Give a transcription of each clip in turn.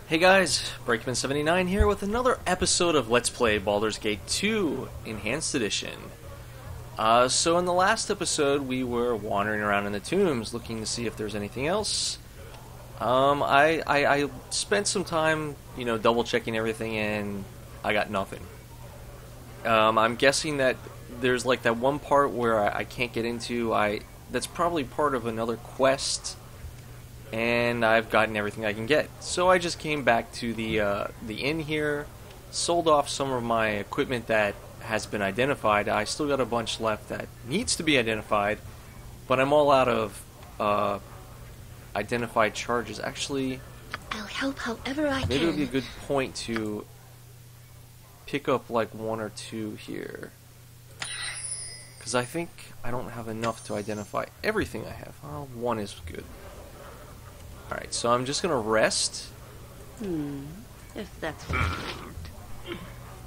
Hey guys, Breakman79 here with another episode of Let's Play Baldur's Gate 2 Enhanced Edition. So in the last episode we were wandering around in the tombs looking to see if there's anything else. I spent some time, double checking everything and I got nothing. I'm guessing that there's like that one part where I can't get into. That's probably part of another quest. And I've gotten everything I can get. So I just came back to the inn here, sold off some of my equipment that has been identified. I still got a bunch left that needs to be identified, but I'm all out of identified charges. Actually, I'll help however I can. Maybe it would be a good point to pick up like one or two here. Because I think I don't have enough to identify everything I have. Well, one is good. Alright, so I'm just gonna rest. If that's what you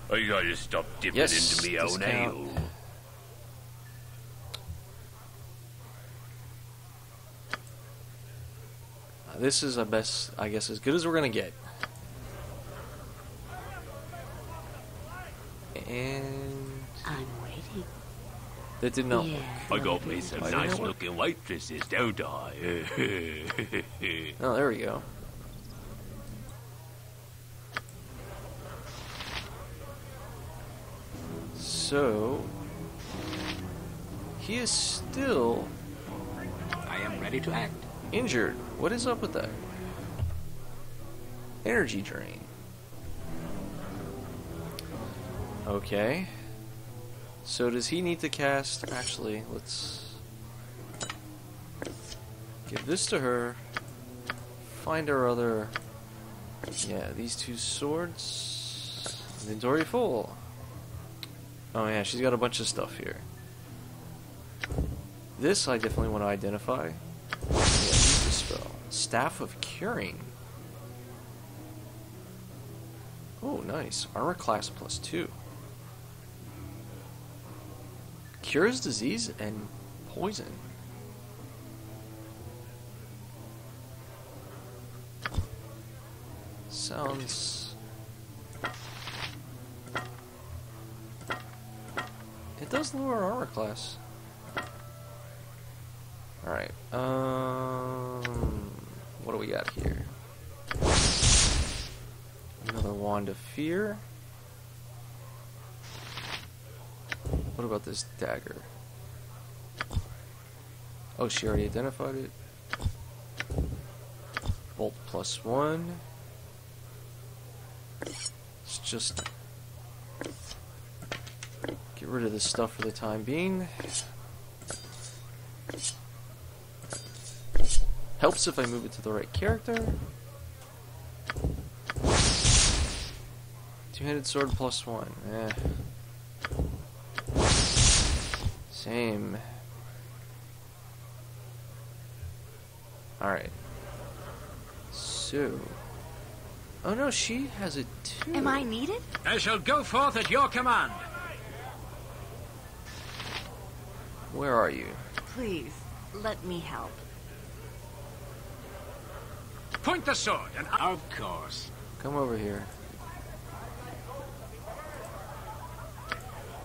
want. I gotta stop dipping into me own ale. This is, I guess, as good as we're gonna get. And I'm waiting. that did not Yeah. work. I got me some nice looking waitresses, don't I? Oh, there we go. So he is still I am ready to act. injured. What is up with that? Energy drain. Okay. So does he need to cast... Actually, let's give this to her. Find our other... Yeah, these two swords. Inventory full. Oh yeah, she's got a bunch of stuff here. This I definitely want to identify. Yeah, use the spell. Staff of Curing. Oh, nice. Armor class +2. Cures disease and poison. Sounds... It does lower our armor class. Alright, what do we got here? Another Wand of Fear. What about this dagger? Oh, she already identified it. Bolt +1. Let's just get rid of this stuff for the time being. Helps if I move it to the right character. Two-handed sword +1. Eh. Same. Alright. So... Oh no, she has it too. Am I needed? I shall go forth at your command. Where are you? Please, let me help. Point the sword, and of course. Come over here.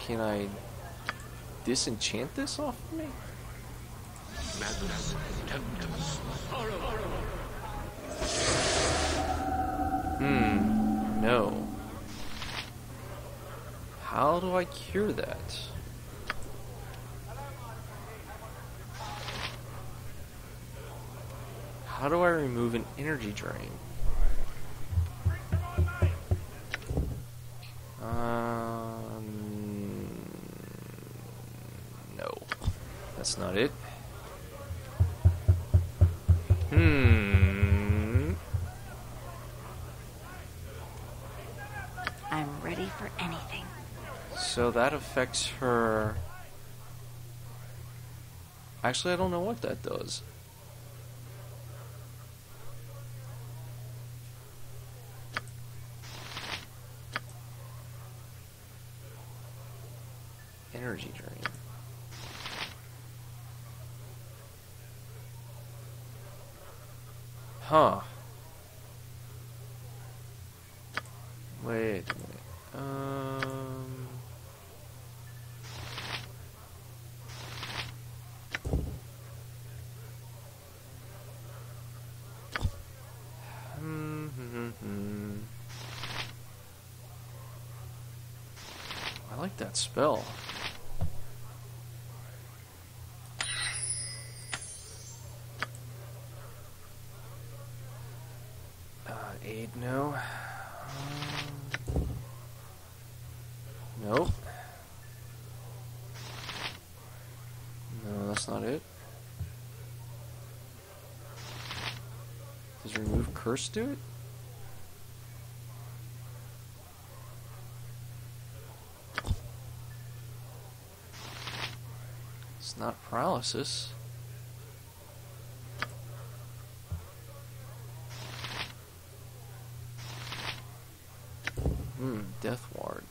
Can I disenchant this off of me? No. How do I cure that? How do I remove an energy drain? No. That's not it. I'm ready for anything. So that affects her... Actually, I don't know what that does. Energy drain. Huh. Wait. I like that spell. Aid, no. Nope. No, that's not it. Does remove curse do it? It's not paralysis. Death ward.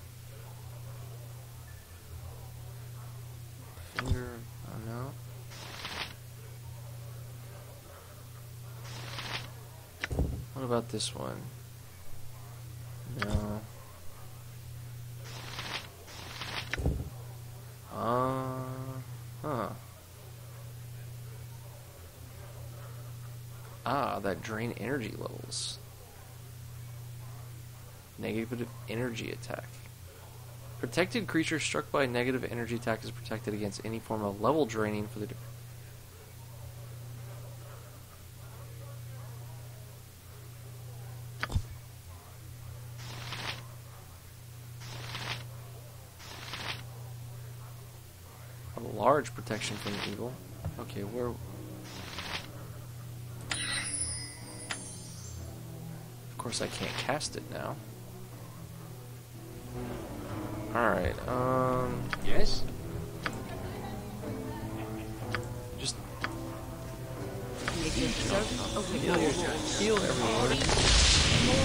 Finger, oh no. What about this one? No. Huh. Ah, that drain energy levels. Negative energy attack. Protected creature struck by a negative energy attack is protected against any form of level draining for the... A large protection from evil. Okay, where... Of course I can't cast it now. Alright, Yes? just Service heal everyone.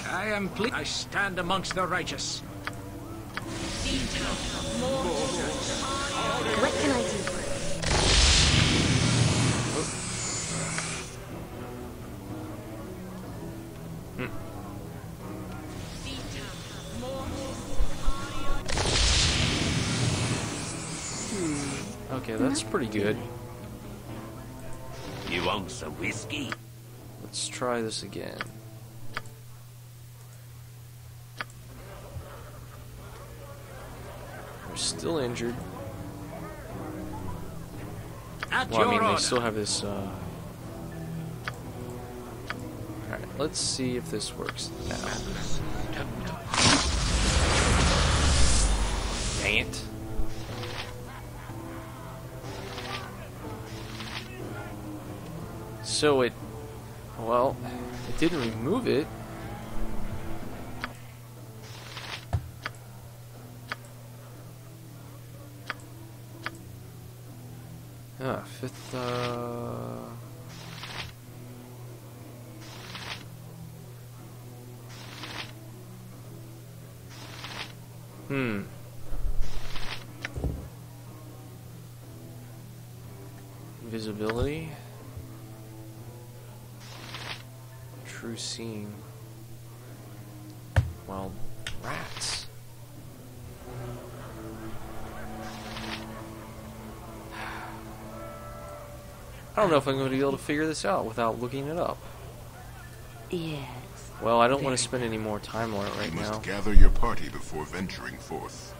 I am pleased. I stand amongst the righteous. What can I do for you? Okay, that's pretty good. You want some whiskey? Let's try this again. We're still injured. At Well, I your mean, they order. still have this, Alright, let's see if this works now. Dang it. So it... Well, it didn't remove it. Fifth, Invisibility. True seeing. Well, rats. I don't know if I'm going to be able to figure this out without looking it up. Yes. Well, I don't want to spend any more time on it right You must now. gather your party before venturing forth.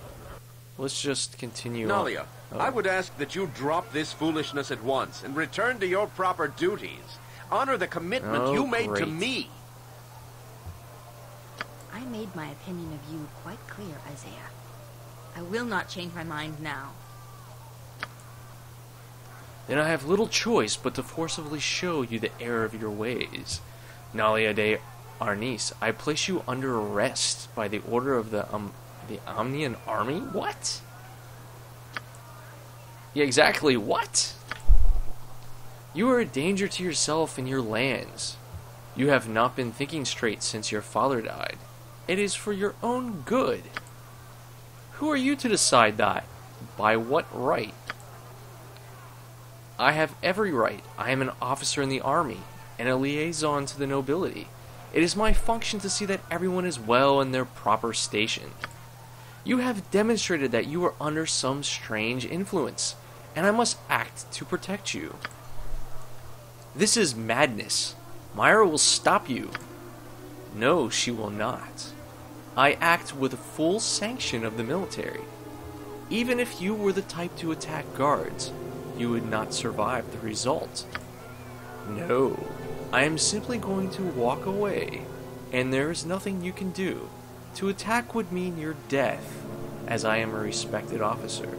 Let's just continue. Nalia, Oh. I would ask that you drop this foolishness at once and return to your proper duties. Honor the commitment Oh, you made to great. me. I made my opinion of you quite clear, Isaiah. I will not change my mind now. Then I have little choice but to forcibly show you the error of your ways. Nalia de Arnis, I place you under arrest by the order of the Omnian army? What? Yeah, exactly, what? You are a danger to yourself and your lands. You have not been thinking straight since your father died. It is for your own good. Who are you to decide that? By what right? I have every right. I am an officer in the army, and a liaison to the nobility. It is my function to see that everyone is well in their proper station. You have demonstrated that you are under some strange influence, and I must act to protect you. This is madness. Myra will stop you. No, she will not. I act with full sanction of the military. Even if you were the type to attack guards, you would not survive the result. No, I am simply going to walk away, and there is nothing you can do. To attack would mean your death, as I am a respected officer.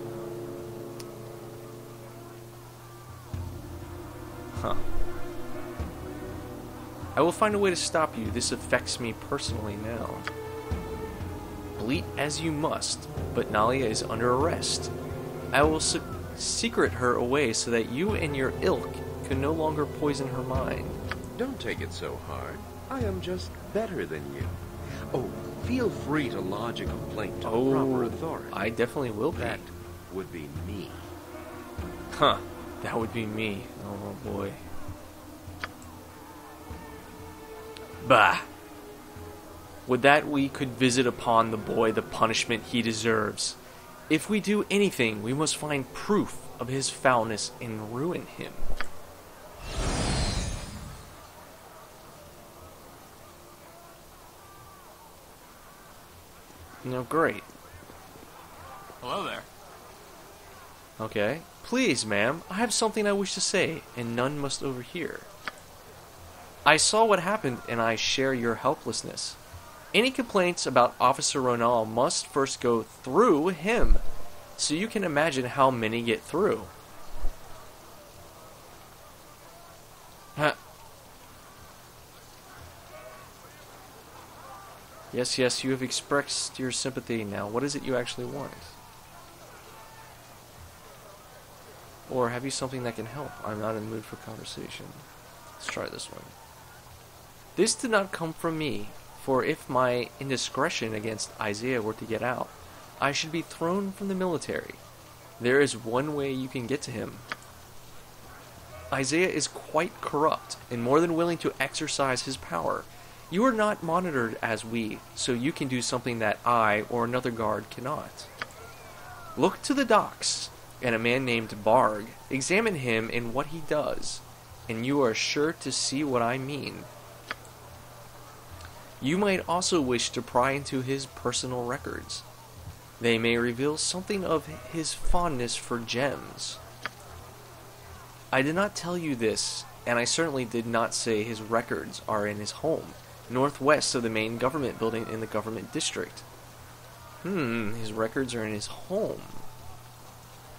Huh. I will find a way to stop you. This affects me personally now. Bleat as you must, but Nalia is under arrest. I will secret her away so that you and your ilk can no longer poison her mind. Don't take it so hard. I am just better than you. Oh, feel free to lodge a complaint to the proper authority. I definitely will be. That would be me. Huh. That would be me. Oh boy. Bah. Would that we could visit upon the boy the punishment he deserves. If we do anything, we must find proof of his foulness and ruin him. No, great. Hello there. Okay. Please, ma'am, I have something I wish to say, and none must overhear. I saw what happened, and I share your helplessness. Any complaints about Officer Ronal must first go through him, so you can imagine how many get through. Huh. Yes, you have expressed your sympathy. Now, what is it you actually want? Or have you something that can help? I'm not in the mood for conversation. Let's try this one. This did not come from me, for if my indiscretion against Isaiah were to get out, I should be thrown from the military. There is one way you can get to him. Isaiah is quite corrupt, and more than willing to exercise his power. You are not monitored as we, so you can do something that I or another guard cannot. Look to the docks, and a man named Barg. Examine him and what he does, and you are sure to see what I mean. You might also wish to pry into his personal records. They may reveal something of his fondness for gems. I did not tell you this, and I certainly did not say his records are in his home, northwest of the main government building in the government district. His records are in his home.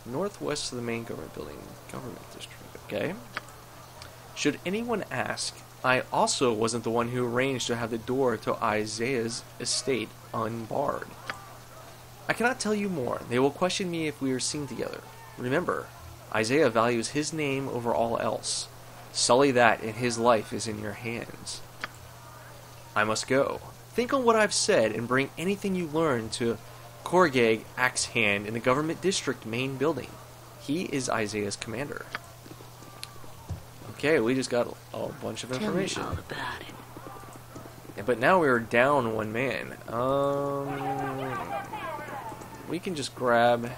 Northwest of the main government building, government district, okay? Should anyone ask, I also wasn't the one who arranged to have the door to Isaiah's estate unbarred. I cannot tell you more. They will question me if we are seen together. Remember, Isaiah values his name over all else. Sully that, and his life is in your hands. I must go. Think on what I've said and bring anything you learn to Korgag Axehand in the government district main building. He is Isaiah's commander. Okay, we just got a bunch of information. Tell me all about it. Yeah, but now we're down one man. We can just grab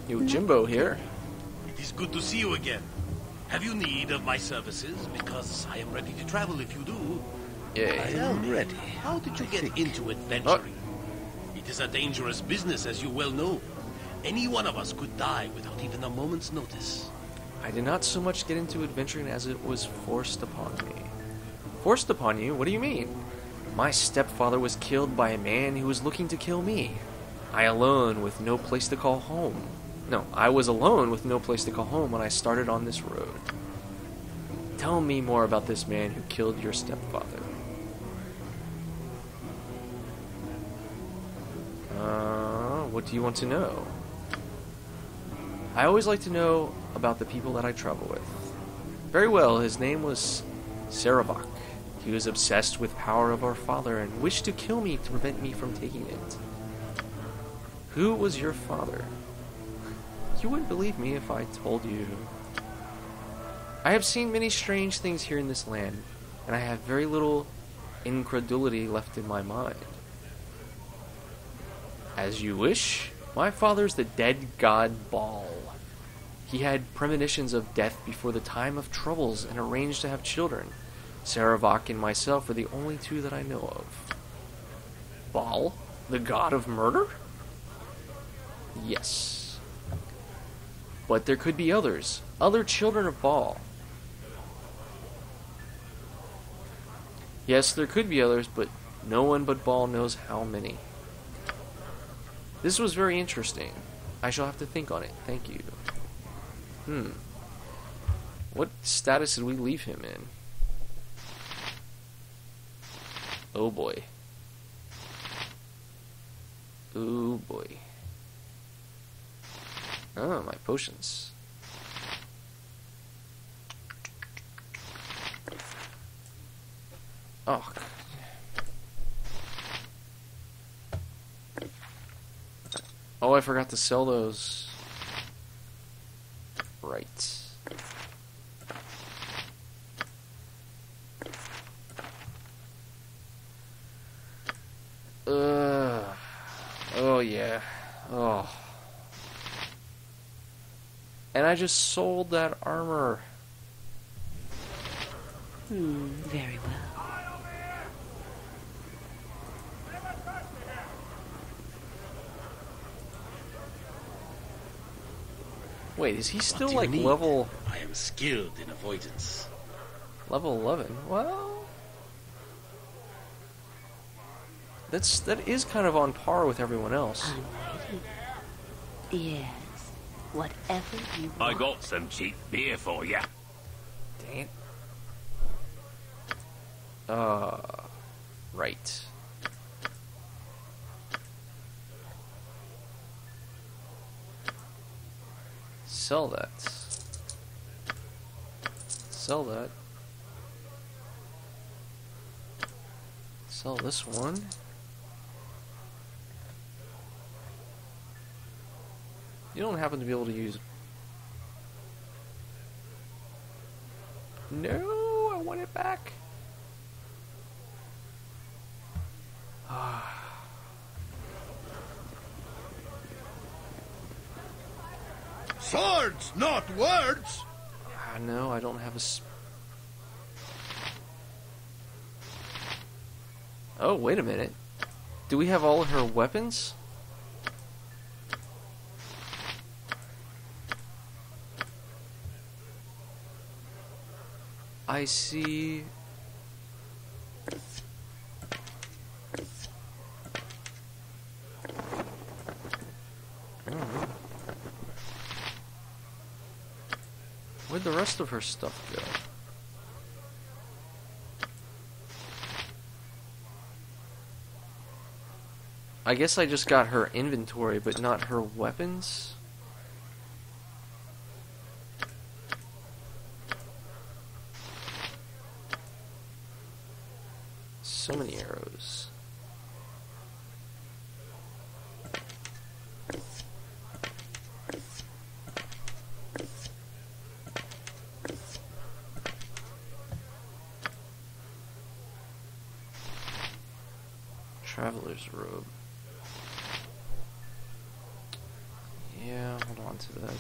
Jimbo here. It is good to see you again. Have you need of my services? Because I am ready to travel if you do. Yeah. I am ready. How did you get into adventuring? It is a dangerous business, as you well know. Any one of us could die without even a moment's notice. I did not so much get into adventuring as it was forced upon me. Forced upon you? What do you mean? My stepfather was killed by a man who was looking to kill me. I alone with no place to call home. No, I was alone with no place to call home when I started on this road. Tell me more about this man who killed your stepfather. What do you want to know? I always like to know about the people that I travel with. Very well, his name was Saravak. He was obsessed with power of our father and wished to kill me to prevent me from taking it. Who was your father? You wouldn't believe me if I told you. I have seen many strange things here in this land, and I have very little incredulity left in my mind. As you wish. My father's the dead god Baal. He had premonitions of death before the time of troubles and arranged to have children. Saravak and myself are the only two that I know of. Baal? The god of murder? Yes. But there could be others. Other children of Baal. Yes, there could be others, but no one but Baal knows how many. This was very interesting. I shall have to think on it. Thank you. What status did we leave him in? Oh boy. Oh boy. Oh, my potions. Oh. Oh, I forgot to sell those. Right. Oh, yeah. Oh. And I just sold that armor. Very well. Wait, is he still What do you like need? level I am skilled in avoidance. 11? Well, that is kind of on par with everyone else. I'm ready. Yes. Whatever you want. I got some cheap beer for ya. Dang it. Right. Sell that. Sell that. Sell this one. You don't happen to be able to use... No, I want it back. Swords, not words! No, I don't have a... Oh, wait a minute. Do we have all of her weapons? I see... Where'd the rest of her stuff go? I guess I just got her inventory, but not her weapons? So many arrows. Traveler's robe. Yeah, hold on to that.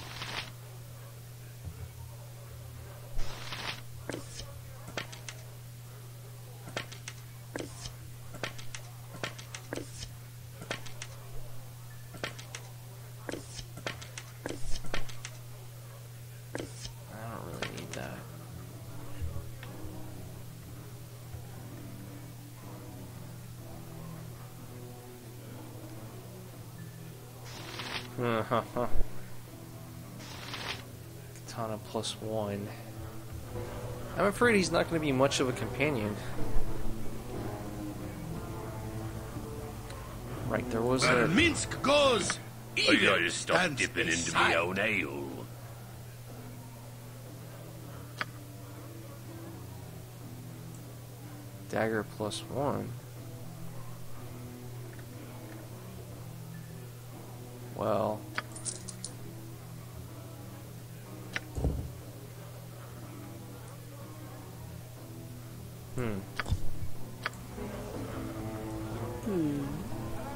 I don't really need that. Katana +1. I'm afraid he's not going to be much of a companion. Right, there was Where a... Minsk goes, I evil gotta stop stands dipping into beside. my own ale. Dagger +1. Well...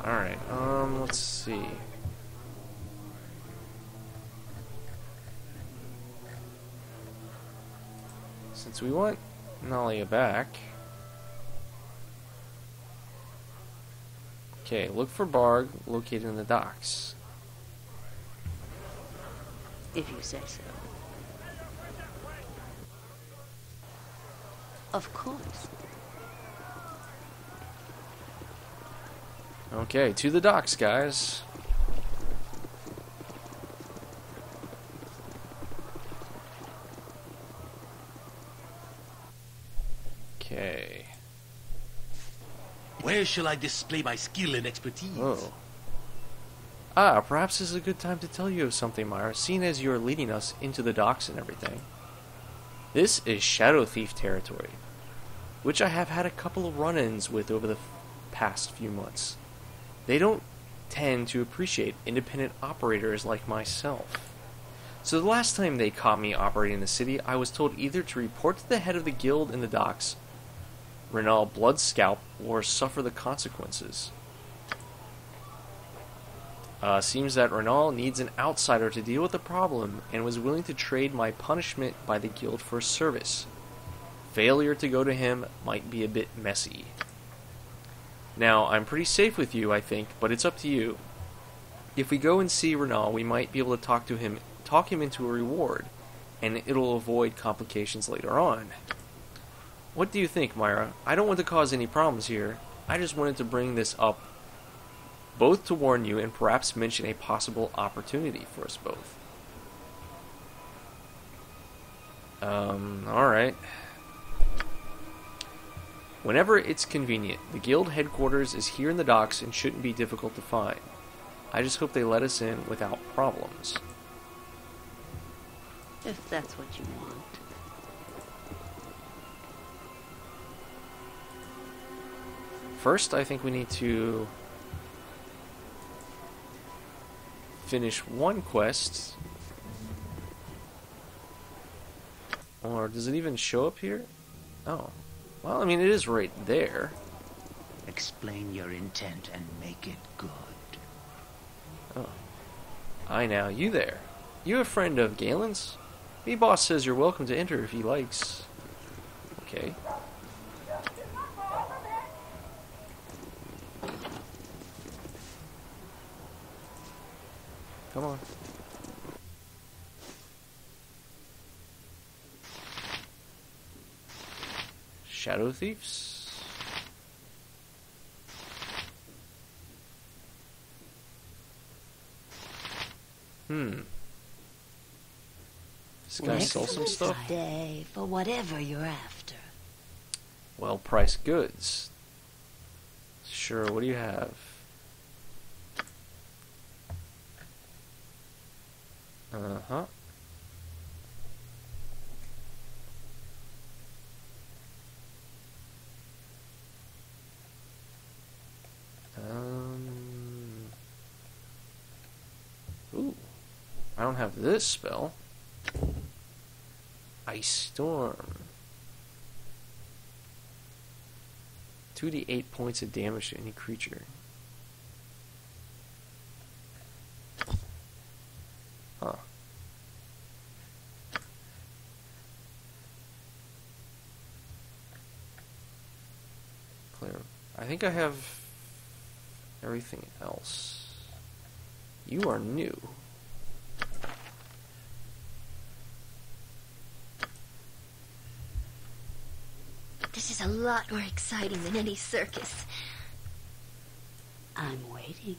Alright, let's see. Since we want Nalia back... Okay, look for Barg located in the docks. If you say so. Of course. Okay, to the docks, guys. Okay. Where shall I display my skill and expertise? Oh. Ah, perhaps this is a good time to tell you of something, Myra, seeing as you are leading us into the docks and everything. This is Shadow Thief territory, which I have had a couple of run-ins with over the past few months. They don't tend to appreciate independent operators like myself. So the last time they caught me operating the city, I was told either to report to the head of the guild in the docks, Renal Bloodscalp, or suffer the consequences. Seems that Renal needs an outsider to deal with the problem and was willing to trade my punishment by the guild for service. Failure to go to him might be a bit messy. Now, I'm pretty safe with you, I think, but it's up to you. If we go and see Renal, we might be able to talk him into a reward, and it'll avoid complications later on. What do you think, Myra? I don't want to cause any problems here. I just wanted to bring this up, both to warn you and perhaps mention a possible opportunity for us both. Alright. Whenever it's convenient, the guild headquarters is here in the docks and shouldn't be difficult to find. I just hope they let us in without problems. If that's what you want. First, I think we need to finish one quest. Or does it even show up here? Oh. Well, I mean, it is right there. Explain your intent and make it good. Oh. Aye now, you there. You a friend of Galen's? Me boss says you're welcome to enter if he likes. Okay. Come on. Shadow Thieves? This guy sells some stuff? Day for whatever you're after. Well-priced goods. Sure, what do you have? Uh-huh. Ooh. I don't have this spell. Ice Storm. 2d8 points of damage to any creature. Huh. Clear. I think I have everything else. You are new. This is a lot more exciting than any circus. I'm waiting.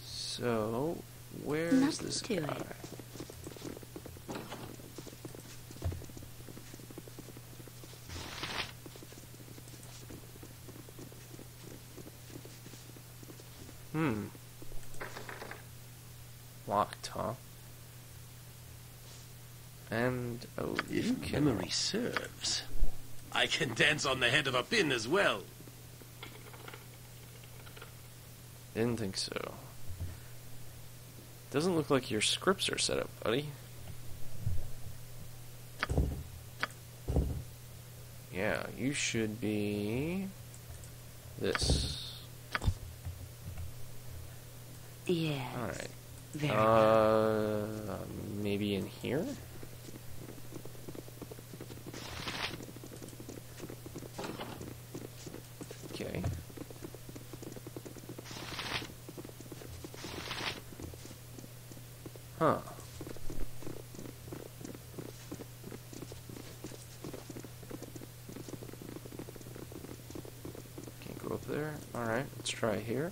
So, where's Nothing this to guy? it. Locked, huh? And, oh, If memory serves, I can dance on the head of a pin as well. Didn't think so. Doesn't look like your scripts are set up, buddy. Yeah, you should be... this. Yes. Alright. Very well. Maybe in here? Okay. Huh. Can't go up there. Alright, let's try here.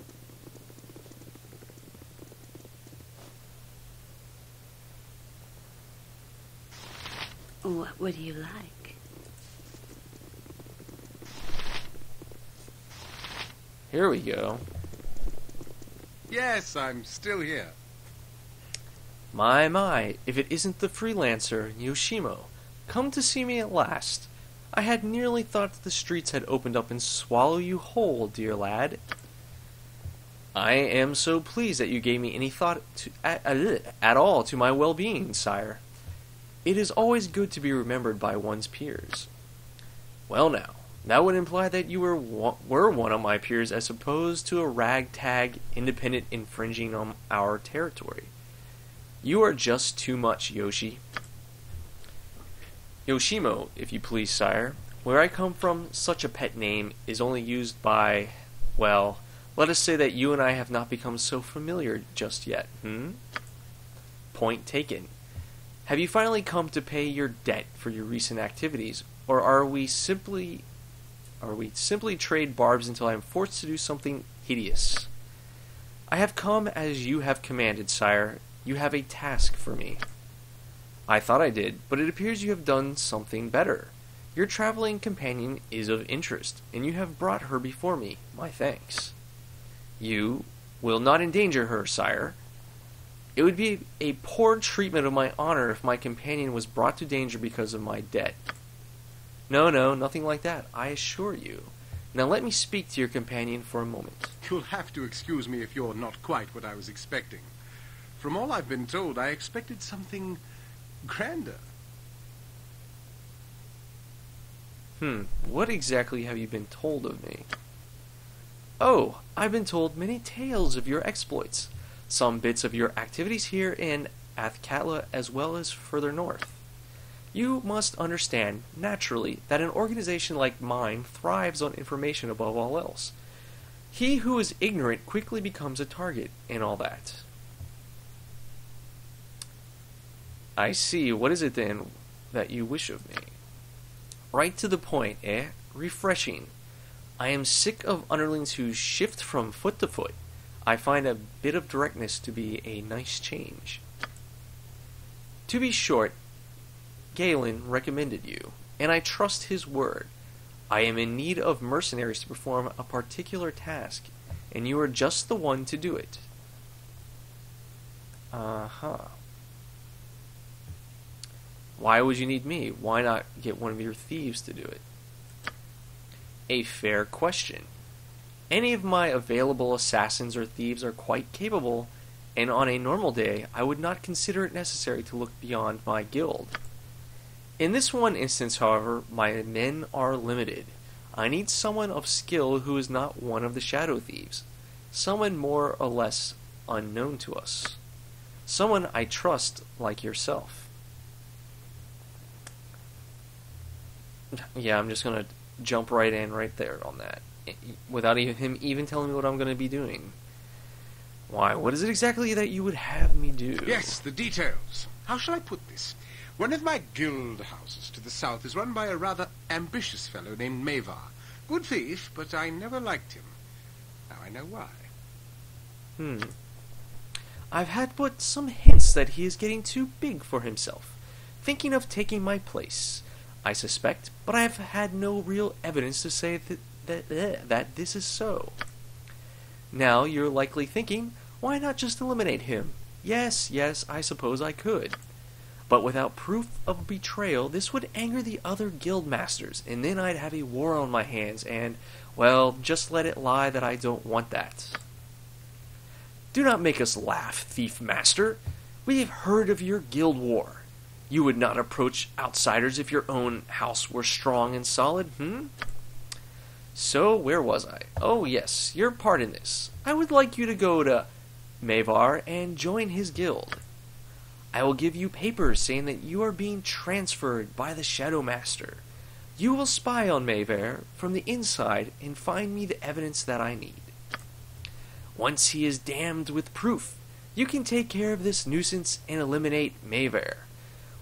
What would you like? Here we go. Yes, I'm still here. My, if it isn't the freelancer, Yoshimo. Come to see me at last. I had nearly thought that the streets had opened up and swallow you whole, dear lad. I am so pleased that you gave me any thought at all to my well-being, sire. It is always good to be remembered by one's peers. Well now, that would imply that you were one of my peers as opposed to a ragtag independent infringing on our territory. You are just too much, Yoshi. Yoshimo, if you please, sire. Where I come from, such a pet name is only used by, well, let us say that you and I have not become so familiar just yet, Point taken. Have you finally come to pay your debt for your recent activities, or are we simply trade barbs until I am forced to do something hideous? I have come as you have commanded, sire. You have a task for me. I thought I did, but it appears you have done something better. Your traveling companion is of interest, and you have brought her before me. My thanks. You will not endanger her, sire. It would be a poor treatment of my honor if my companion was brought to danger because of my debt. No, nothing like that, I assure you. Now let me speak to your companion for a moment. You'll have to excuse me if you're not quite what I was expecting. From all I've been told, I expected something grander. What exactly have you been told of me? Oh, I've been told many tales of your exploits. Some bits of your activities here in Athkatla as well as further north. You must understand, naturally, that an organization like mine thrives on information above all else. He who is ignorant quickly becomes a target, and all that. I see. What is it then that you wish of me? Right to the point, eh? Refreshing. I am sick of underlings who shift from foot to foot. I find a bit of directness to be a nice change. To be short, Galen recommended you, and I trust his word. I am in need of mercenaries to perform a particular task, and you are just the one to do it. Why would you need me? Why not get one of your thieves to do it? A fair question. Any of my available assassins or thieves are quite capable, and on a normal day, I would not consider it necessary to look beyond my guild. In this one instance, however, my men are limited. I need someone of skill who is not one of the Shadow Thieves. Someone more or less unknown to us. Someone I trust like yourself. Yeah, I'm just going to jump right in right there on that. Without him even telling me what I'm going to be doing. Why, what is it exactly that you would have me do? Yes, the details. How shall I put this? One of my guild houses to the south is run by a rather ambitious fellow named Mavar. Good thief, but I never liked him. Now I know why. I've had but some hints that he is getting too big for himself, thinking of taking my place. I suspect, but I have had no real evidence to say that this is so. Now you're likely thinking, why not just eliminate him? Yes, I suppose I could. But without proof of betrayal, this would anger the other guild masters, and then I'd have a war on my hands, and, well, just let it lie that I don't want that. Do not make us laugh, thief master. We have heard of your guild war. You would not approach outsiders if your own house were strong and solid, So, where was I? Oh, yes, your part in this. I would like you to go to Mavar and join his guild. I will give you papers saying that you are being transferred by the Shadow Master. You will spy on Mavar from the inside and find me the evidence that I need. Once he is damned with proof, you can take care of this nuisance and eliminate Mavar.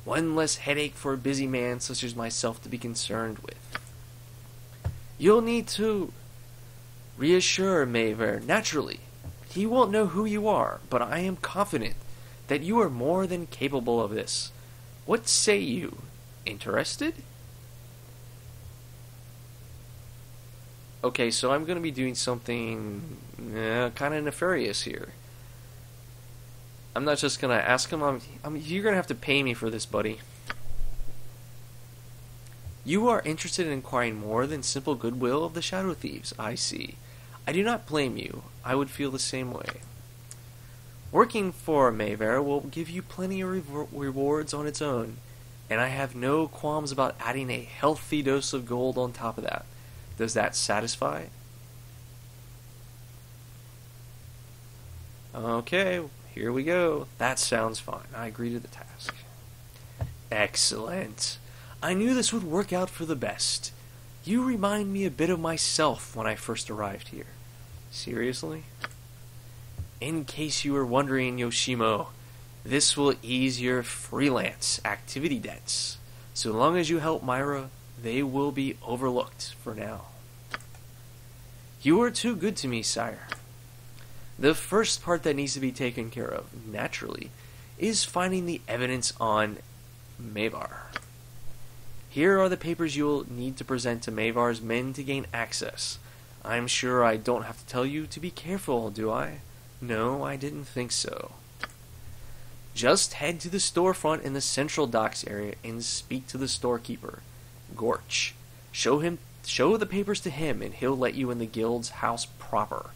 One less headache for a busy man such as myself to be concerned with. You'll need to reassure Mavar naturally. He won't know who you are, but I am confident that you are more than capable of this. What say you? Interested? Okay, so I'm going to be doing something kind of nefarious here. I'm not just going to ask him. You're going to have to pay me for this, buddy. You are interested in acquiring more than simple goodwill of the Shadow Thieves, I see. I do not blame you. I would feel the same way. Working for Mavar will give you plenty of rewards on its own, and I have no qualms about adding a healthy dose of gold on top of that. Does that satisfy? Okay, here we go. That sounds fine. I agree to the task. Excellent. I knew this would work out for the best. You remind me a bit of myself when I first arrived here. Seriously? In case you were wondering, Yoshimo, this will ease your freelance activity debts. So long as you help Myra, they will be overlooked for now. You are too good to me, sire. The first part that needs to be taken care of, naturally, is finding the evidence on Mavar. Here are the papers you will need to present to Mavar's men to gain access. I'm sure I don't have to tell you to be careful, do I? No, I didn't think so. Just head to the storefront in the central docks area and speak to the storekeeper, Gorch. Show the papers to him and he'll let you in the guild's house proper.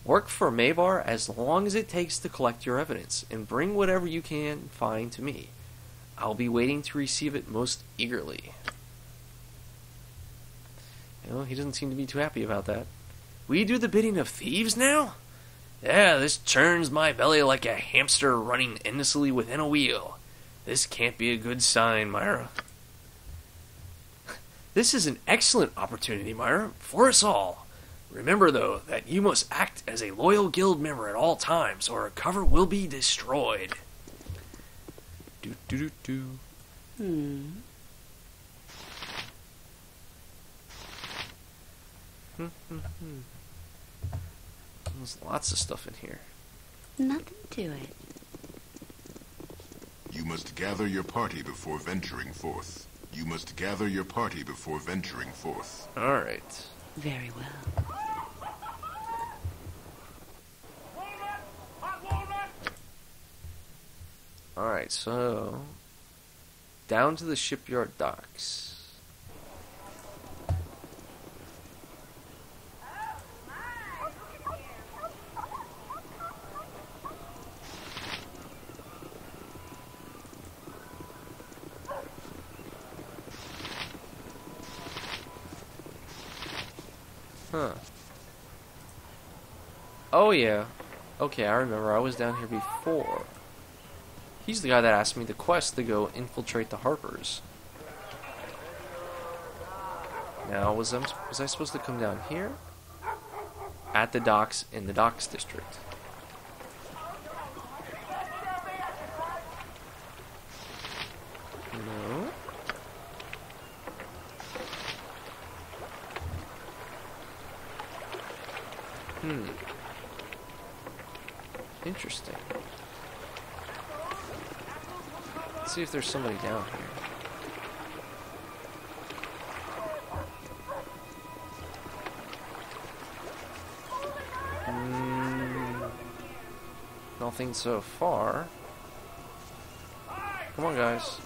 Work for Mavar as long as it takes to collect your evidence, and bring whatever you can find to me. I'll be waiting to receive it most eagerly. He doesn't seem to be too happy about that. We do the bidding of thieves now? Yeah, this churns my belly like a hamster running endlessly within a wheel. This can't be a good sign, Myra. This is an excellent opportunity, Myra, for us all. Remember, though, that you must act as a loyal guild member at all times, or our cover will be destroyed. There's lots of stuff in here. Nothing to it. You must gather your party before venturing forth. You must gather your party before venturing forth. Alright. Very well. Alright, so down to the shipyard docks. Huh. Oh yeah. Okay, I remember. I was down here before. He's the guy that asked me the quest to go infiltrate the Harpers. Now, was I supposed to come down here? At the docks in the docks district. No. Interesting. Let's see if there's somebody down here. Nothing so far. Come on, guys.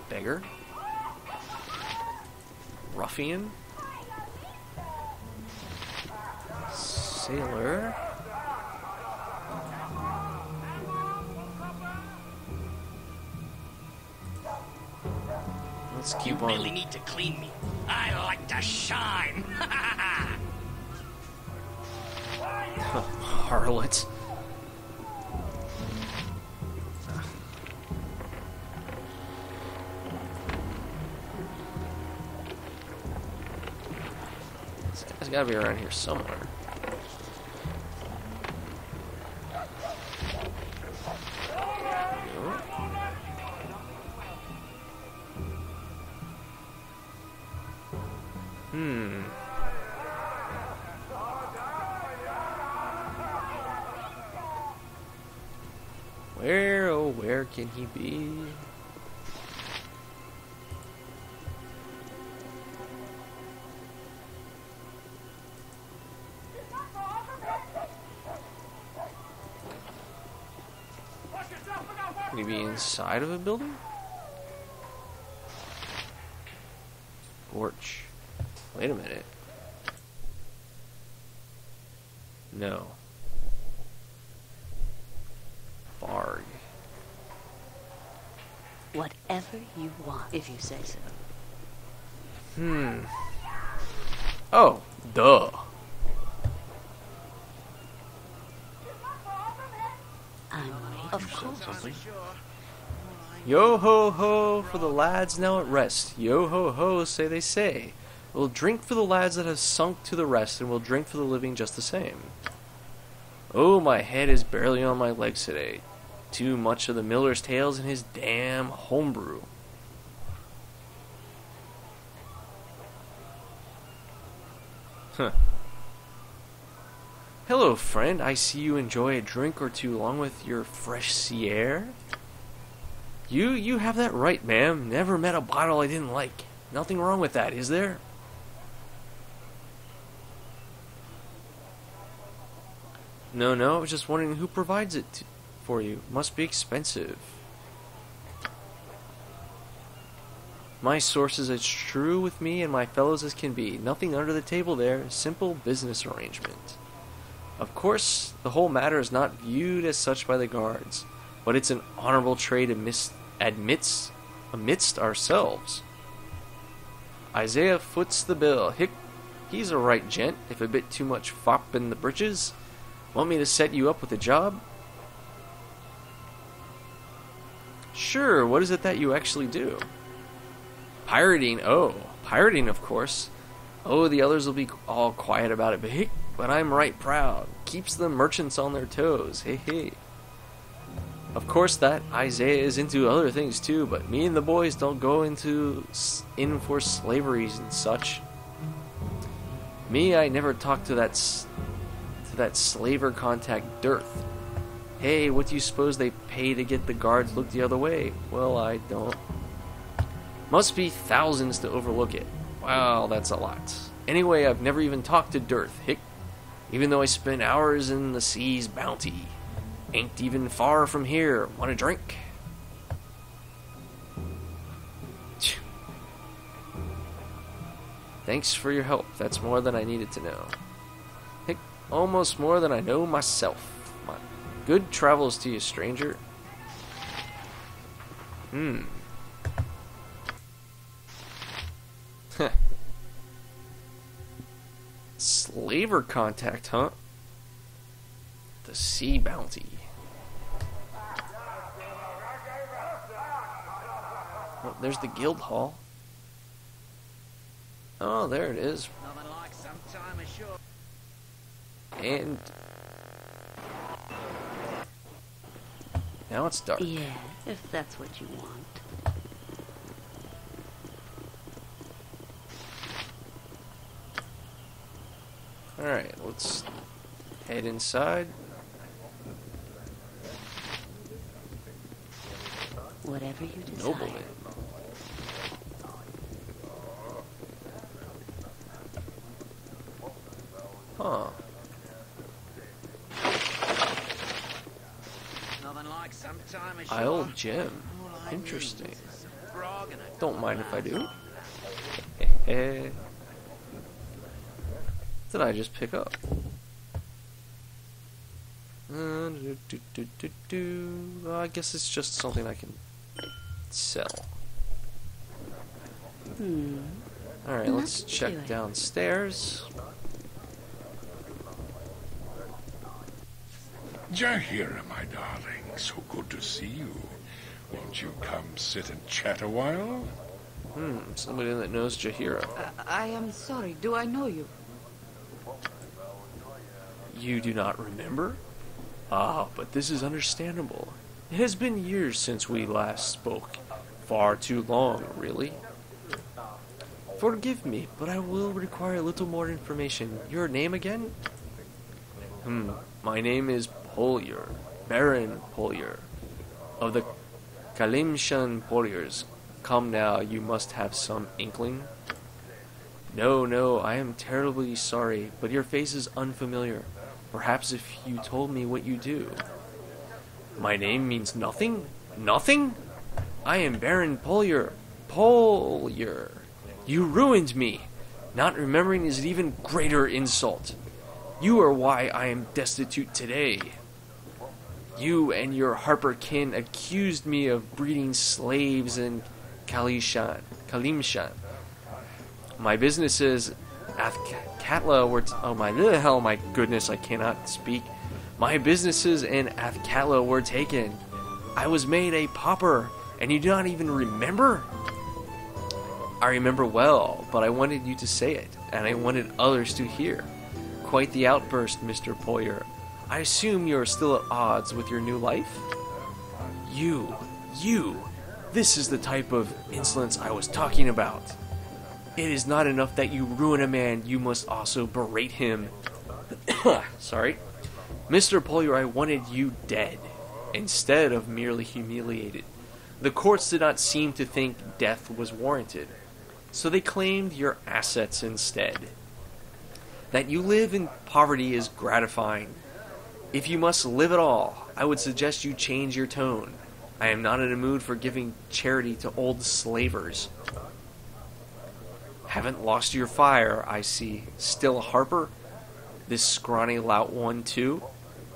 Beggar? Ruffian? Sailor? Let's keep You on. really need to clean me. I like to shine. Harlot. This guy's gotta be around here somewhere. Where, oh, where can he be? Could he be inside of a building? Porch. Wait a minute. No. Varg. Whatever you want, if you say so. Oh, duh. I'm of course. Yo ho ho for the lads now at rest. Yo ho ho, say they say. We'll drink for the lads that have sunk to the rest, and we'll drink for the living just the same. Oh, my head is barely on my legs today. Too much of the miller's tales and his damn homebrew. Huh. Hello, friend. I see you enjoy a drink or two along with your fresh sea air. You have that right, ma'am. Never met a bottle I didn't like. Nothing wrong with that, is there? No, I was just wondering who provides it for you. Must be expensive. My source is as true with me and my fellows as can be. Nothing under the table there. Simple business arrangement. Of course, the whole matter is not viewed as such by the guards, but it's an honorable trade amidst ourselves. Isaiah foots the bill. He's a right gent, if a bit too much fop in the britches. Want me to set you up with a job? Sure, what is it that you actually do? Pirating, pirating of course. Oh, the others will be all quiet about it, but I'm right proud. Keeps the merchants on their toes, hey. Of course that Isaiah is into other things too, but me and the boys don't go in for slavery and such. Me, I never talk to that slaver contact Dearth. Hey, what do you suppose they pay to get the guards look the other way? Well, I don't. Must be thousands to overlook it. Wow, that's a lot. Anyway, I've never even talked to Dearth, even though I spend hours in the sea's bounty. Ain't even far from here. Want a drink? Thanks for your help. That's more than I needed to know. Almost more than I know myself. My good travels to you, stranger. Slaver contact, huh? The sea bounty. Oh, there's the guild hall. Oh, there it is. And now it's dark. Yeah, if that's what you want. Alright, let's head inside. Whatever you desire. Nobleman. Huh. Isle gem. Interesting. Don't mind if I do. Did I just pick up? Well, I guess it's just something I can sell. Alright, let's Not check doing. downstairs. Jaheria, my darling, so good to see you. Won't you come sit and chat a while? Somebody that knows Jaheria. I am sorry. Do I know you? You do not remember? Ah, but this is understandable. It has been years since we last spoke. Far too long, really. Forgive me, but I will require a little more information. Your name again? My name is Polyer, Baron Polyer, of the Kalimshan Polyers. Come now, you must have some inkling. No, I am terribly sorry, but your face is unfamiliar. Perhaps if you told me what you do. My name means nothing? Nothing? I am Baron Polyer. Polyer. You ruined me. Not remembering is an even greater insult. You are why I am destitute today. You and your Harper kin accused me of breeding slaves in Kalimshan. My businesses Athkatla were oh my goodness, I cannot speak. My businesses in Athkatla were taken. I was made a pauper, and you do not even remember? I remember well, but I wanted you to say it, and I wanted others to hear. Quite the outburst, Mr. Polyer. I assume you are still at odds with your new life? You, this is the type of insolence I was talking about. It is not enough that you ruin a man, you must also berate him. Sorry. Mr. Polyer, I wanted you dead, instead of merely humiliated. The courts did not seem to think death was warranted, so they claimed your assets instead. That you live in poverty is gratifying. If you must live at all, I would suggest you change your tone. I am not in a mood for giving charity to old slavers. Haven't lost your fire, I see. Still a harper? This scrawny lout one, too?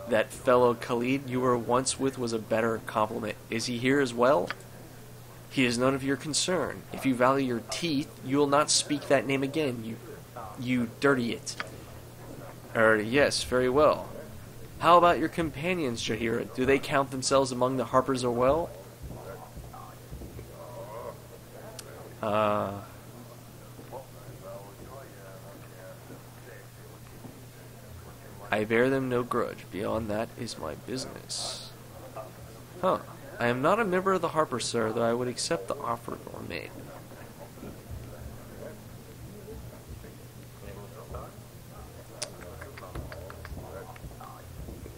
That fellow Khalid you were once with was a better compliment. Is he here as well? He is none of your concern. If you value your teeth, you will not speak that name again, you dirty it. Yes, very well. How about your companions, Jaheria? Do they count themselves among the harpers as well? I bear them no grudge. Beyond that is my business. I am not a member of the Harper, sir, though I would accept the offer when made.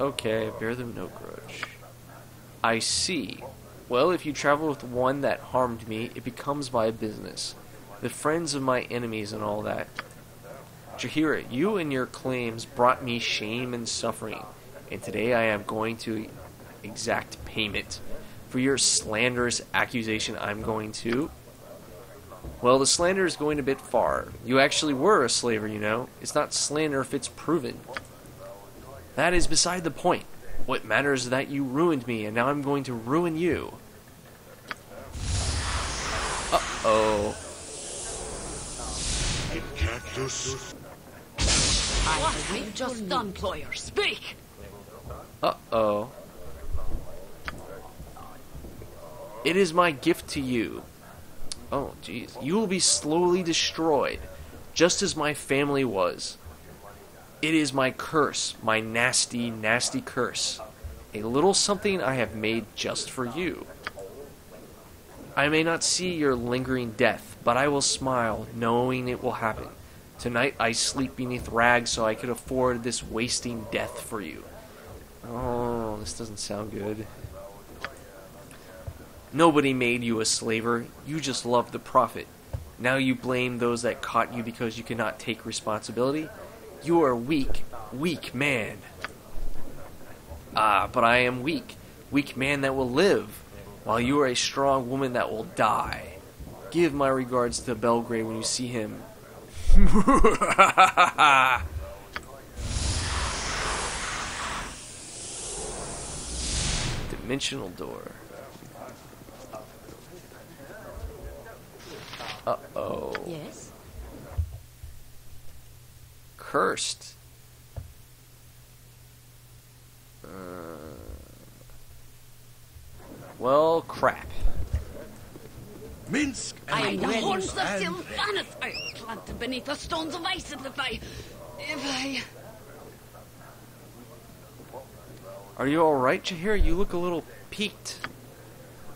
Okay, bear them no grudge. I see. Well, if you travel with one that harmed me, it becomes my business. The friends of my enemies and all that. Jaheria, you and your claims brought me shame and suffering, and today I am going to exact payment. For your slanderous accusation, I'm going to... Well, the slander is going a bit far. You actually were a slaver, you know. It's not slander if it's proven. That is beside the point. What matters is that you ruined me, and now I'm going to ruin you. Uh-oh. What have you just done, Polyer? Speak! Uh-oh. It is my gift to you. Oh, jeez. You will be slowly destroyed, just as my family was. It is my curse, my nasty, nasty curse. A little something I have made just for you. I may not see your lingering death, but I will smile, knowing it will happen. Tonight I sleep beneath rags so I could afford this wasting death for you. Oh, this doesn't sound good. Nobody made you a slaver. You just loved the profit. Now you blame those that caught you because you cannot take responsibility? You are weak, weak man. Ah, but I am weak. Weak man that will live, while you are a strong woman that will die. Give my regards to Belgrade when you see him. Dimensional door. Uh-oh. Yes? Cursed. Well, crap. Minsk! I am the ready horns of and Sylvanus. I am planted beneath the stones of Isis if I... Are you alright, Jaheria? You look a little peaked.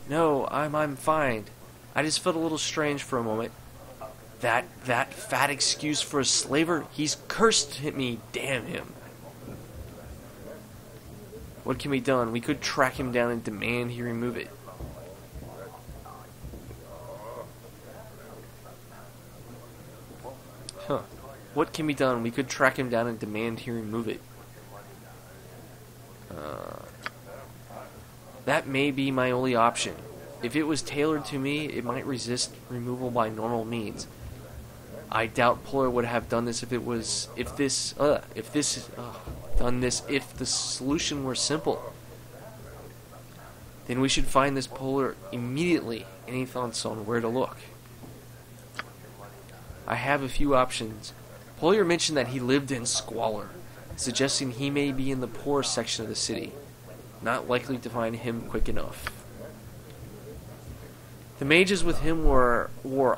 No, I'm fine. I just felt a little strange for a moment. That fat excuse for a slaver? He's cursed me, damn him. What can be done? We could track him down and demand he remove it. Huh. What can be done? We could track him down and demand he remove it. That may be my only option. If it was tailored to me, it might resist removal by normal means. I doubt Puller would have done this if the solution were simple. Then we should find this Puller immediately. Any thoughts on where to look? I have a few options. Puller mentioned that he lived in squalor, suggesting he may be in the poor section of the city. Not likely to find him quick enough. The mages with him wore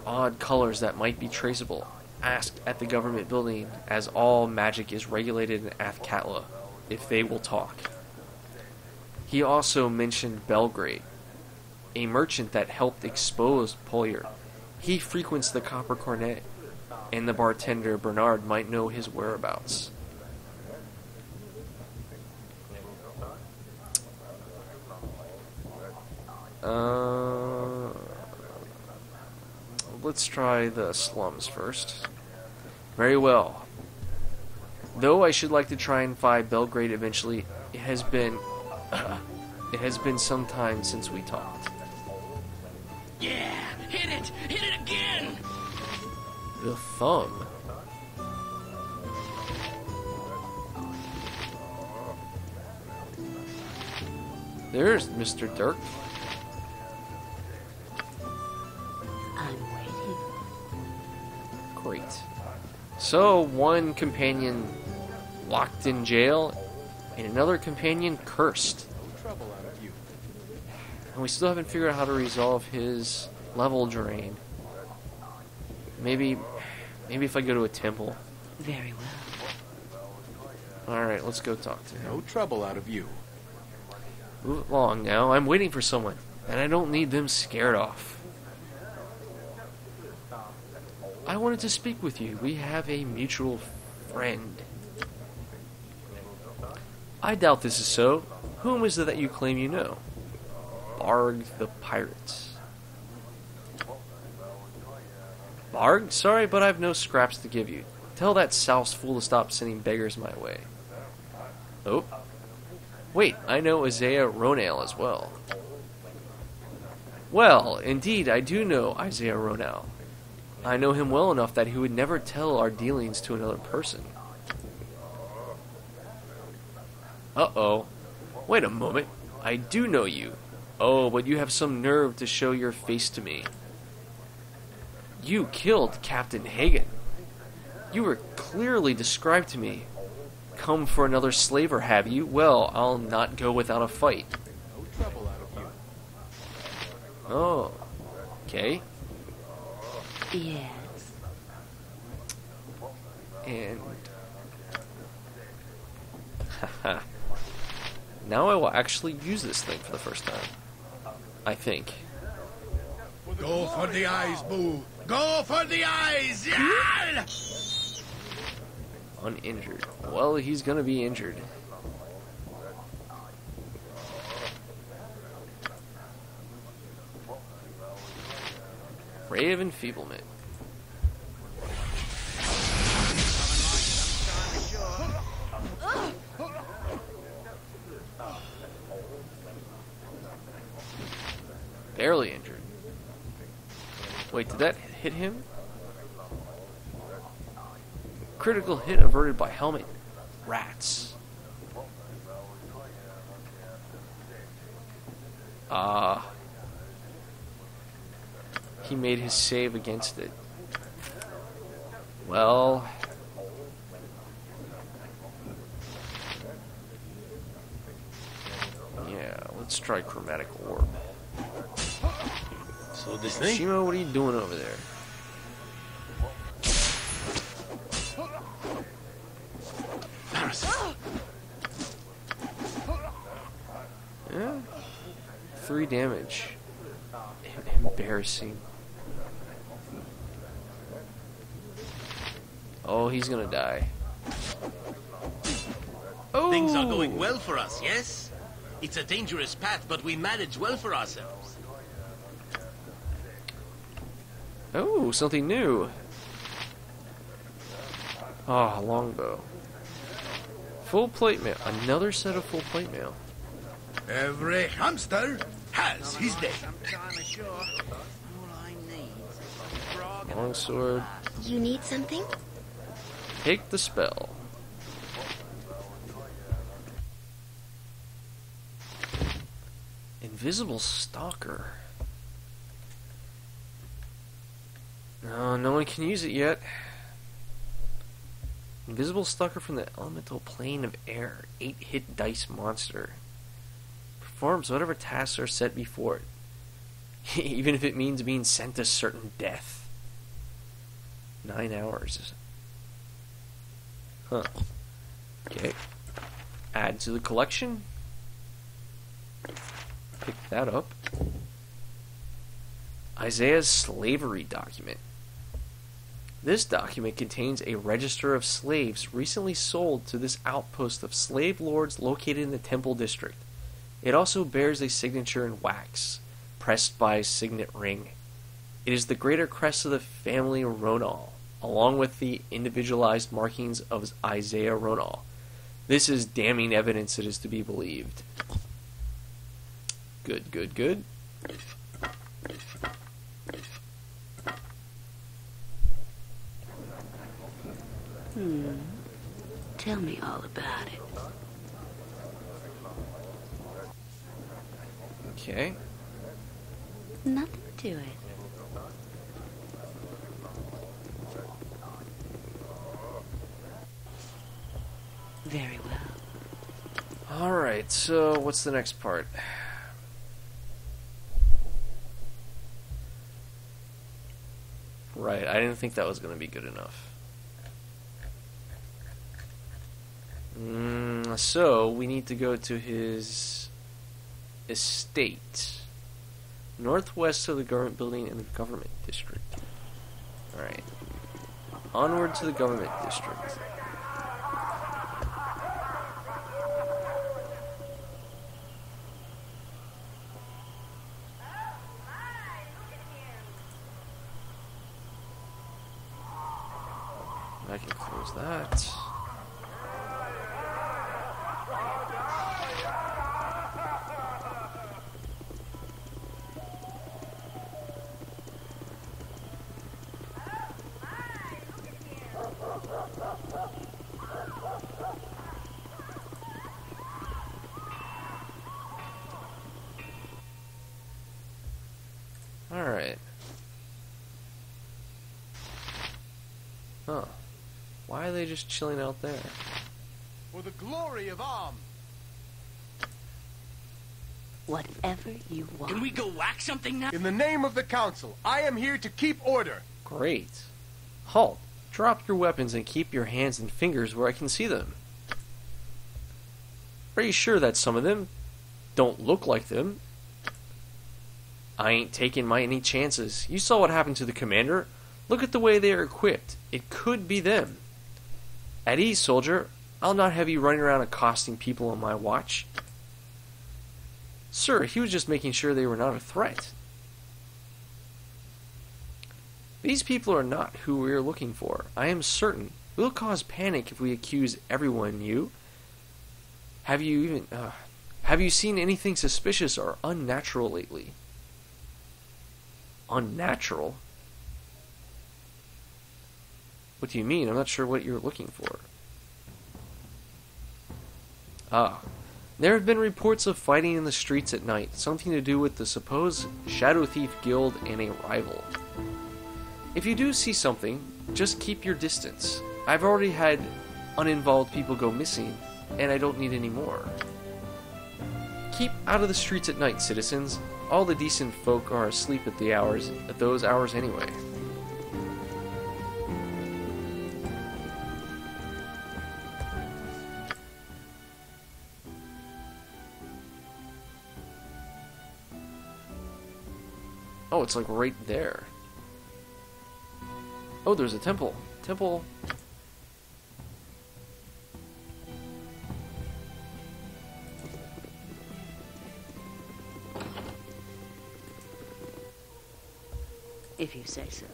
odd colors that might be traceable. Asked at the government building, as all magic is regulated in Athkatla, if they will talk. He also mentioned Belgrade, a merchant that helped expose Puller. He frequents the Copper Cornet, and the bartender Bernard might know his whereabouts. Let's try the slums first. Very well. Though I should like to try and find Belgrade eventually, it has been some time since we talked. Yeah! Hit it! Hit it again! The thumb. There's Mr. Dirk. I'm waiting. Great. So, one companion locked in jail, and another companion cursed. No trouble out of you. And we still haven't figured out how to resolve his level drain. Maybe if I go to a temple. Very well. Alright, let's go talk to him. No trouble out of you. Move along now. I'm waiting for someone, and I don't need them scared off. I wanted to speak with you. We have a mutual friend. I doubt this is so. Whom is it that you claim you know? Barg the pirate. Barg? Sorry, but I've no scraps to give you. Tell that souse fool to stop sending beggars my way. Oh. Wait, I know Isaiah Ronale as well. Well, indeed, I do know Isaiah Ronale. I know him well enough that he would never tell our dealings to another person. Uh-oh. Wait a moment. I do know you. Oh, but you have some nerve to show your face to me. You killed Captain Hagen. You were clearly described to me. Come for another slaver, have you? Well, I'll not go without a fight. No trouble out of you. Oh. Okay. Yes. And... Haha. Now I will actually use this thing for the first time. I think. Go for the eyes, Boo! Go for the eyes! Yeah! Uninjured. Well, he's gonna be injured. Ray of Enfeeblement. Barely injured. Wait, did that hit him? Critical hit averted by helmet. Rats. he made his save against it. Well... yeah, let's try Chromatic Orb. So this thing? Shimo, what are you doing over there? Yeah. 3 damage. Embarrassing. Oh, he's gonna die. Oh! Things are going well for us, yes? It's a dangerous path, but we manage well for ourselves. Oh, something new. Ah, longbow. Full plate mail. Another set of full plate mail. Every hamster has his day. Longsword. You need something? Take the spell. Invisible Stalker. No, no one can use it yet. Invisible Stalker from the elemental plane of air. 8-hit dice monster. Performs whatever tasks are set before it. Even if it means being sent to certain death. 9 hours. Huh. Okay. Add to the collection. Pick that up. Isaiah's slavery document. This document contains a register of slaves recently sold to this outpost of slave lords located in the Temple District. It also bears a signature in wax, pressed by a signet ring. It is the greater crest of the family Ronal, along with the individualized markings of Isaiah Ronal. This is damning evidence it is to be believed. Good, good, good. Tell me all about it. Okay. Nothing to it. Very well. Alright, so what's the next part? Right, I didn't think that was going to be good enough. So, we need to go to his estate. Northwest of the government building in the government district. Alright. Onward to the government district. I can close that. Alright. Huh. Why are they just chilling out there? For the glory of Am. Whatever you want. Can we go whack something now? In the name of the council, I am here to keep order. Great. Halt. Drop your weapons and keep your hands and fingers where I can see them. Are you sure that some of them don't look like them? I ain't taking any chances. You saw what happened to the commander. Look at the way they are equipped. It could be them. At ease, soldier. I'll not have you running around accosting people on my watch. Sir, he was just making sure they were not a threat. These people are not who we are looking for. I am certain. We'll cause panic if we accuse everyone, you. Have you seen anything suspicious or unnatural lately? Unnatural? What do you mean? I'm not sure what you're looking for. Ah. There have been reports of fighting in the streets at night, something to do with the supposed Shadow Thief Guild and a rival. If you do see something, just keep your distance. I've already had uninvolved people go missing, and I don't need any more. Keep out of the streets at night, citizens. All the decent folk are asleep at those hours anyway. Oh, it's like right there. Oh, there's a temple. Temple. If you say so.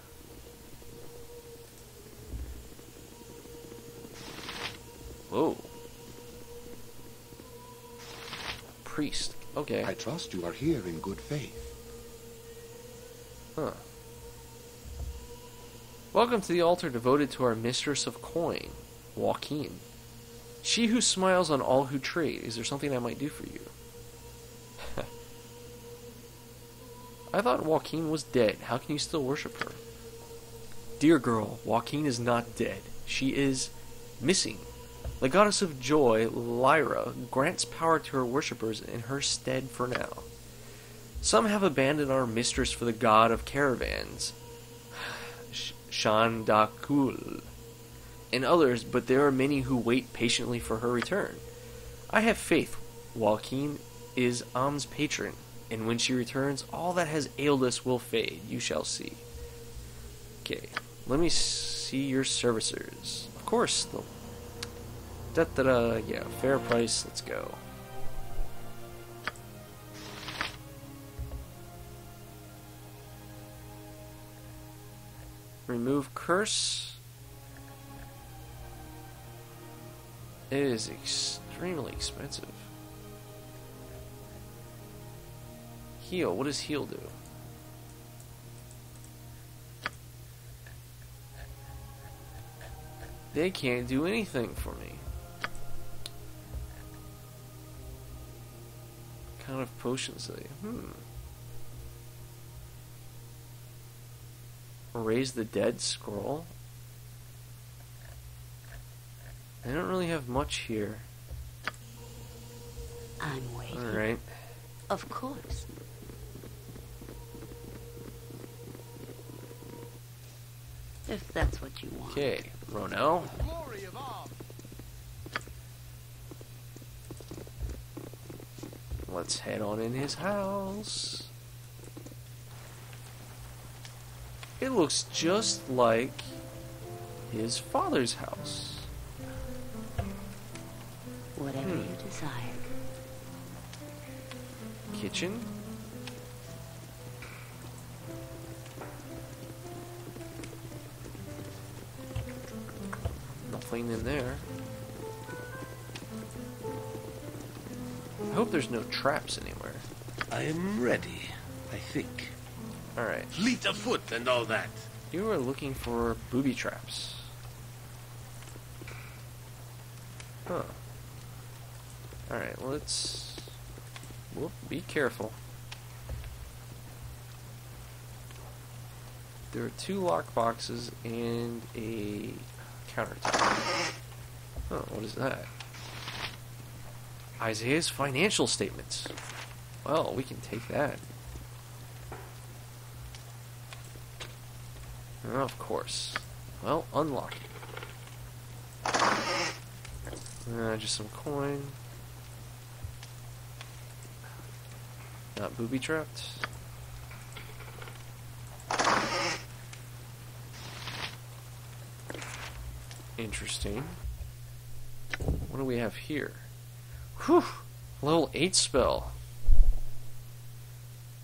Whoa. Priest. Okay. I trust you are here in good faith. Huh. Welcome to the altar devoted to our mistress of coin, Joaquin. She who smiles on all who trade. Is there something I might do for you? I thought Joaquin was dead. How can you still worship her? Dear girl, Joaquin is not dead. She is missing. The goddess of joy, Lyra, grants power to her worshippers in her stead for now. Some have abandoned our mistress for the god of caravans, Shandakul, and others, but there are many who wait patiently for her return. I have faith. Joaquin is Am's patron, and when she returns, all that has ailed us will fade. You shall see. Okay, let me see your servicers. Of course, yeah, fair price. Let's go. Remove curse. It is extremely expensive. Heal. What does heal do? They can't do anything for me. What kind of potions are they? Raise the dead scroll. I don't really have much here. I'm waiting. Alright. Of course. If that's what you want. Okay, Ronel. Let's head on in his house. It looks just like his father's house. Whatever you desire. Kitchen. Nothing in there. I hope there's no traps anywhere. I am ready, I think. Alright. Fleet of foot and all that. You are looking for booby traps. Huh. Alright, let's... Whoop, be careful. There are 2 lock boxes and a countertop. Oh, what is that? Isaiah's financial statements. Well, we can take that. Oh, of course. Well, unlock it. Just some coin. Not booby trapped. Interesting. What do we have here? Whew! Level 8 spell.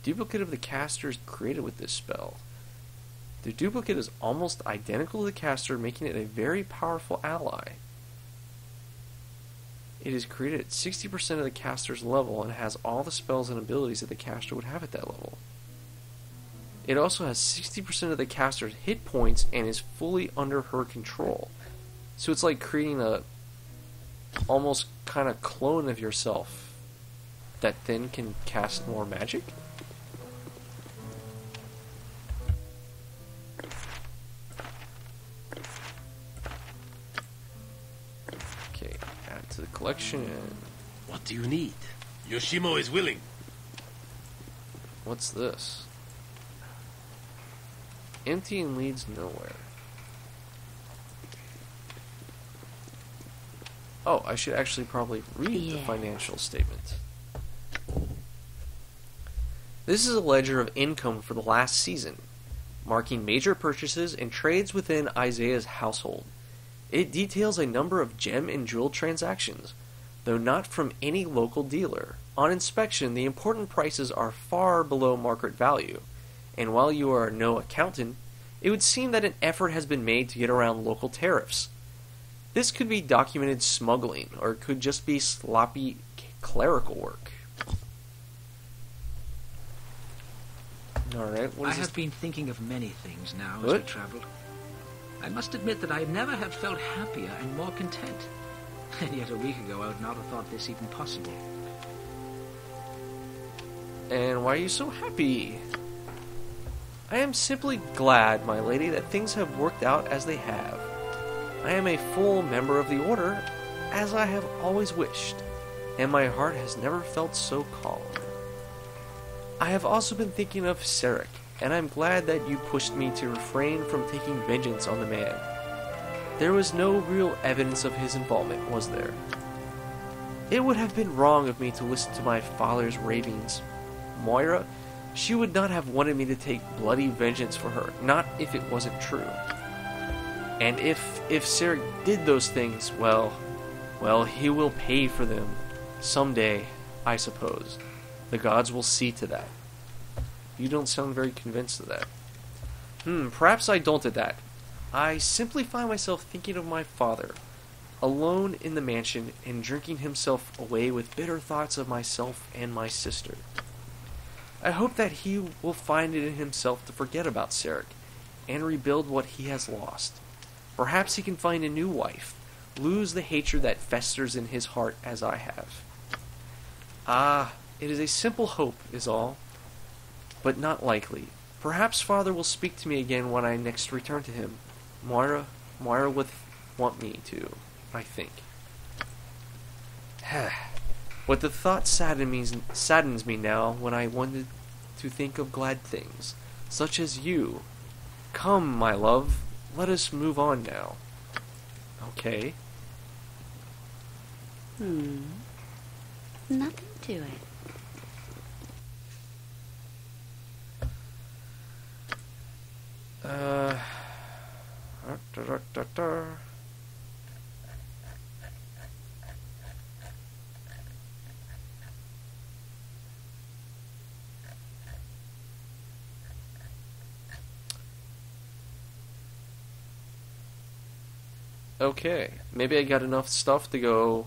Duplicate of the caster is created with this spell. The duplicate is almost identical to the caster, making it a very powerful ally. It is created at 60% of the caster's level and has all the spells and abilities that the caster would have at that level. It also has 60% of the caster's hit points and is fully under her control. So it's like creating a almost kind of clone of yourself that then can cast more magic? Okay, add to the collection. What do you need? Yoshimo is willing. What's this? Empty and leads nowhere. Oh, I should actually probably read the financial statement. This is a ledger of income for the last season, marking major purchases and trades within Isaiah's household. It details a number of gem and jewel transactions, though not from any local dealer. On inspection, the important prices are far below market value, and while you are no accountant, it would seem that an effort has been made to get around local tariffs. This could be documented smuggling, or it could just be sloppy clerical work. Alright, I have been thinking of many things now as I travelled. I must admit that I never have felt happier and more content. And yet a week ago I would not have thought this even possible. And why are you so happy? I am simply glad, my lady, that things have worked out as they have. I am a full member of the Order, as I have always wished, and my heart has never felt so calm. I have also been thinking of Sarek, and I'm glad that you pushed me to refrain from taking vengeance on the man. There was no real evidence of his involvement, was there? It would have been wrong of me to listen to my father's ravings. Moira, she would not have wanted me to take bloody vengeance for her, not if it wasn't true. And if Sarek did those things, well, he will pay for them. Someday, I suppose. The gods will see to that. You don't sound very convinced of that. Perhaps I don't at that. I simply find myself thinking of my father, alone in the mansion and drinking himself away with bitter thoughts of myself and my sister. I hope that he will find it in himself to forget about Sarek and rebuild what he has lost. Perhaps he can find a new wife, lose the hatred that festers in his heart as I have. It is a simple hope, is all, but not likely. Perhaps father will speak to me again when I next return to him. Moira would want me to, I think. But the thought saddens me now when I wanted to think of glad things, such as you. Come, my love, let us move on now. Okay. Nothing to it. Okay, maybe I got enough stuff to go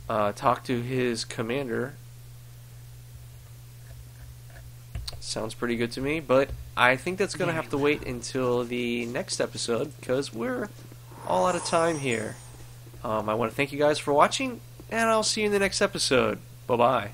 talk to his commander. Sounds pretty good to me, but I think that's going to have to wait until the next episode, because we're all out of time here. I want to thank you guys for watching, and I'll see you in the next episode. Bye-bye.